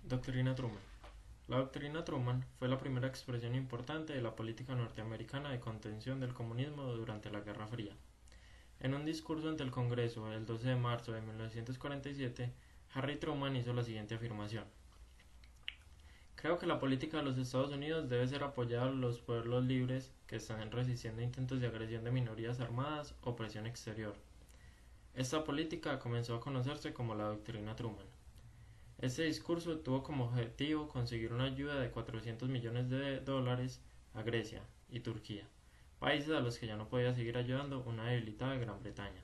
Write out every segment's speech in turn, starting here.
Doctrina Truman. La doctrina Truman fue la primera expresión importante de la política norteamericana de contención del comunismo durante la Guerra Fría. En un discurso ante el Congreso el 12 de marzo de 1947, Harry Truman hizo la siguiente afirmación: "Creo que la política de los Estados Unidos debe ser apoyada a los pueblos libres que están resistiendo intentos de agresión de minorías armadas o presión exterior". Esta política comenzó a conocerse como la doctrina Truman. Este discurso tuvo como objetivo conseguir una ayuda de 400 millones de dólares a Grecia y Turquía, países a los que ya no podía seguir ayudando una debilitada Gran Bretaña.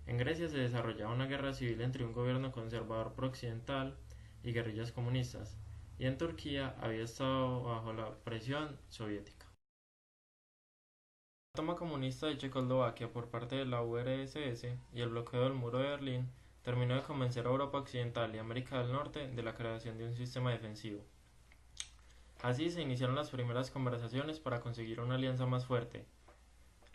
En Grecia se desarrollaba una guerra civil entre un gobierno conservador pro-occidental y guerrillas comunistas, y en Turquía había estado bajo la presión soviética. La toma comunista de Checoslovaquia por parte de la URSS y el bloqueo del muro de Berlín terminó de convencer a Europa Occidental y América del Norte de la creación de un sistema defensivo. Así se iniciaron las primeras conversaciones para conseguir una alianza más fuerte.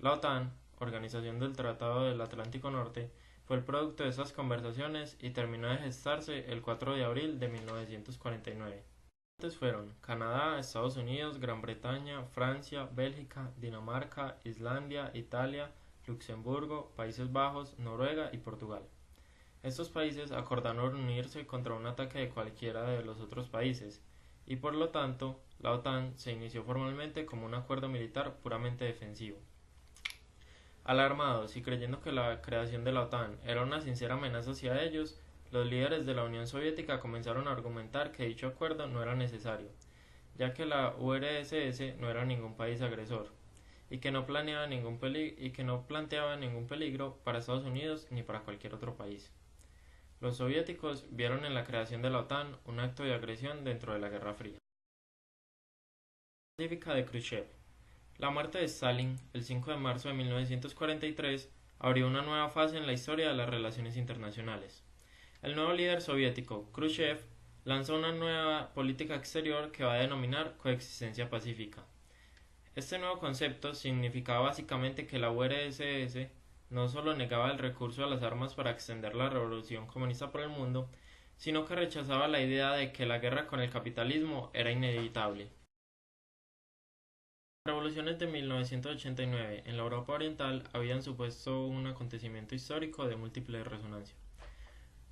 La OTAN, Organización del Tratado del Atlántico Norte, fue el producto de esas conversaciones y terminó de gestarse el 4 de abril de 1949. Los fueron Canadá, Estados Unidos, Gran Bretaña, Francia, Bélgica, Dinamarca, Islandia, Italia, Luxemburgo, Países Bajos, Noruega y Portugal. Estos países acordaron unirse contra un ataque de cualquiera de los otros países, y por lo tanto, la OTAN se inició formalmente como un acuerdo militar puramente defensivo. Alarmados y creyendo que la creación de la OTAN era una sincera amenaza hacia ellos, los líderes de la Unión Soviética comenzaron a argumentar que dicho acuerdo no era necesario, ya que la URSS no era ningún país agresor, y que no planteaba ningún peligro para Estados Unidos ni para cualquier otro país. Los soviéticos vieron en la creación de la OTAN un acto de agresión dentro de la Guerra Fría. Pacífica de Khrushchev. La muerte de Stalin, el 5 de marzo de 1943, abrió una nueva fase en la historia de las relaciones internacionales. El nuevo líder soviético, Khrushchev, lanzó una nueva política exterior que va a denominar coexistencia pacífica. Este nuevo concepto significaba básicamente que la URSS no solo negaba el recurso a las armas para extender la revolución comunista por el mundo, sino que rechazaba la idea de que la guerra con el capitalismo era inevitable. Las revoluciones de 1989 en la Europa Oriental habían supuesto un acontecimiento histórico de múltiple resonancia.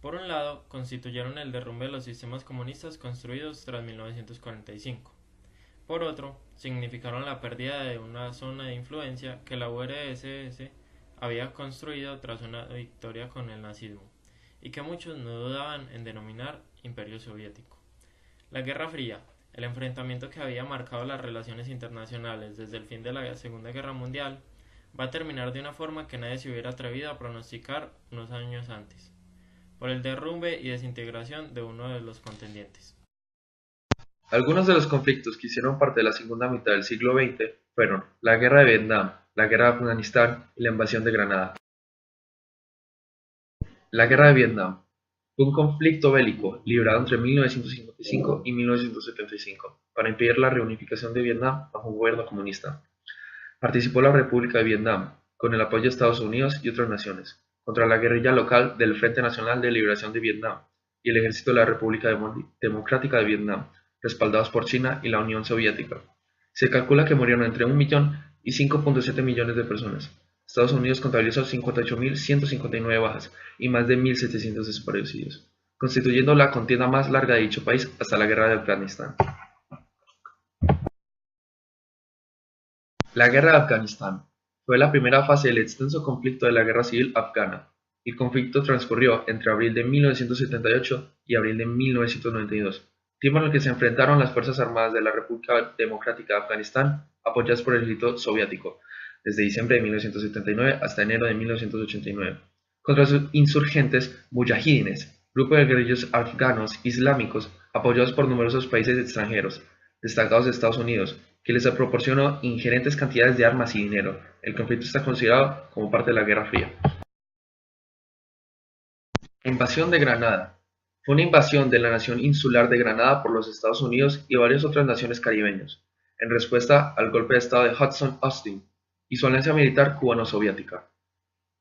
Por un lado, constituyeron el derrumbe de los sistemas comunistas construidos tras 1945. Por otro, significaron la pérdida de una zona de influencia que la URSS había construido tras una victoria con el nazismo, y que muchos no dudaban en denominar Imperio Soviético. La Guerra Fría, el enfrentamiento que había marcado las relaciones internacionales desde el fin de la Segunda Guerra Mundial, va a terminar de una forma que nadie se hubiera atrevido a pronosticar unos años antes, por el derrumbe y desintegración de uno de los contendientes. Algunos de los conflictos que hicieron parte de la segunda mitad del siglo XX fueron la Guerra de Vietnam, la Guerra de Afganistán y la invasión de Granada. La Guerra de Vietnam fue un conflicto bélico librado entre 1955 y 1975 para impedir la reunificación de Vietnam bajo un gobierno comunista. Participó la República de Vietnam, con el apoyo de Estados Unidos y otras naciones, contra la guerrilla local del Frente Nacional de Liberación de Vietnam y el ejército de la República Democrática de Vietnam, respaldados por China y la Unión Soviética. Se calcula que murieron entre 1 millón y 5.7 millones de personas. Estados Unidos contabilizó 58.159 bajas y más de 1.700 desaparecidos, constituyendo la contienda más larga de dicho país hasta la Guerra de Afganistán. La Guerra de Afganistán fue la primera fase del extenso conflicto de la Guerra Civil Afgana. El conflicto transcurrió entre abril de 1978 y abril de 1992, tiempo en el que se enfrentaron las Fuerzas Armadas de la República Democrática de Afganistán, apoyadas por el ejército soviético, desde diciembre de 1979 hasta enero de 1989, contra sus insurgentes mujahidines, grupo de guerrilleros afganos islámicos apoyados por numerosos países extranjeros, destacados de Estados Unidos, que les proporcionó ingentes cantidades de armas y dinero. El conflicto está considerado como parte de la Guerra Fría. Invasión de Granada. Fue una invasión de la nación insular de Granada por los Estados Unidos y varias otras naciones caribeñas, en respuesta al golpe de estado de Hudson Austin y su alianza militar cubano-soviética.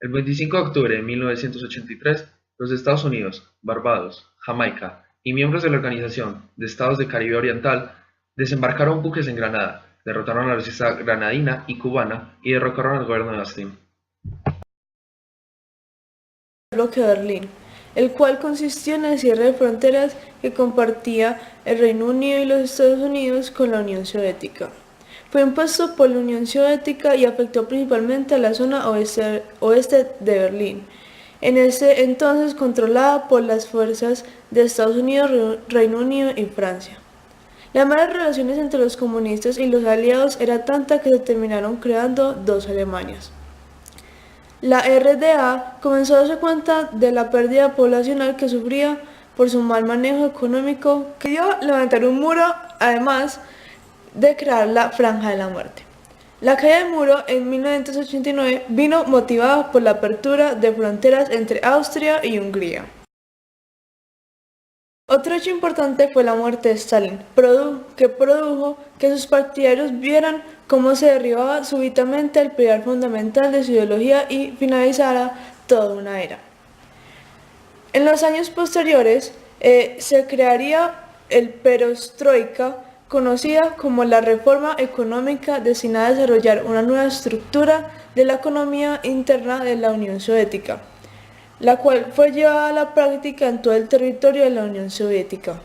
El 25 de octubre de 1983, los Estados Unidos, Barbados, Jamaica y miembros de la Organización de Estados de Caribe Oriental desembarcaron buques en Granada, derrotaron a la resistencia granadina y cubana y derrocaron al gobierno de Austin. El bloque de Berlín, el cual consistió en el cierre de fronteras que compartía el Reino Unido y los Estados Unidos con la Unión Soviética. Fue impuesto por la Unión Soviética y afectó principalmente a la zona oeste de Berlín, en ese entonces controlada por las fuerzas de Estados Unidos, Reino Unido y Francia. Las malas relaciones entre los comunistas y los aliados era tanta que se terminaron creando dos Alemanias. La RDA comenzó a darse cuenta de la pérdida poblacional que sufría por su mal manejo económico, que dio levantar un muro, además de crear la Franja de la Muerte. La caída del muro en 1989 vino motivada por la apertura de fronteras entre Austria y Hungría. Otro hecho importante fue la muerte de Stalin, que produjo que sus partidarios vieran cómo se derribaba súbitamente el pilar fundamental de su ideología y finalizara toda una era. En los años posteriores se crearía el perestroika, conocida como la reforma económica destinada a desarrollar una nueva estructura de la economía interna de la Unión Soviética, la cual fue llevada a la práctica en todo el territorio de la Unión Soviética.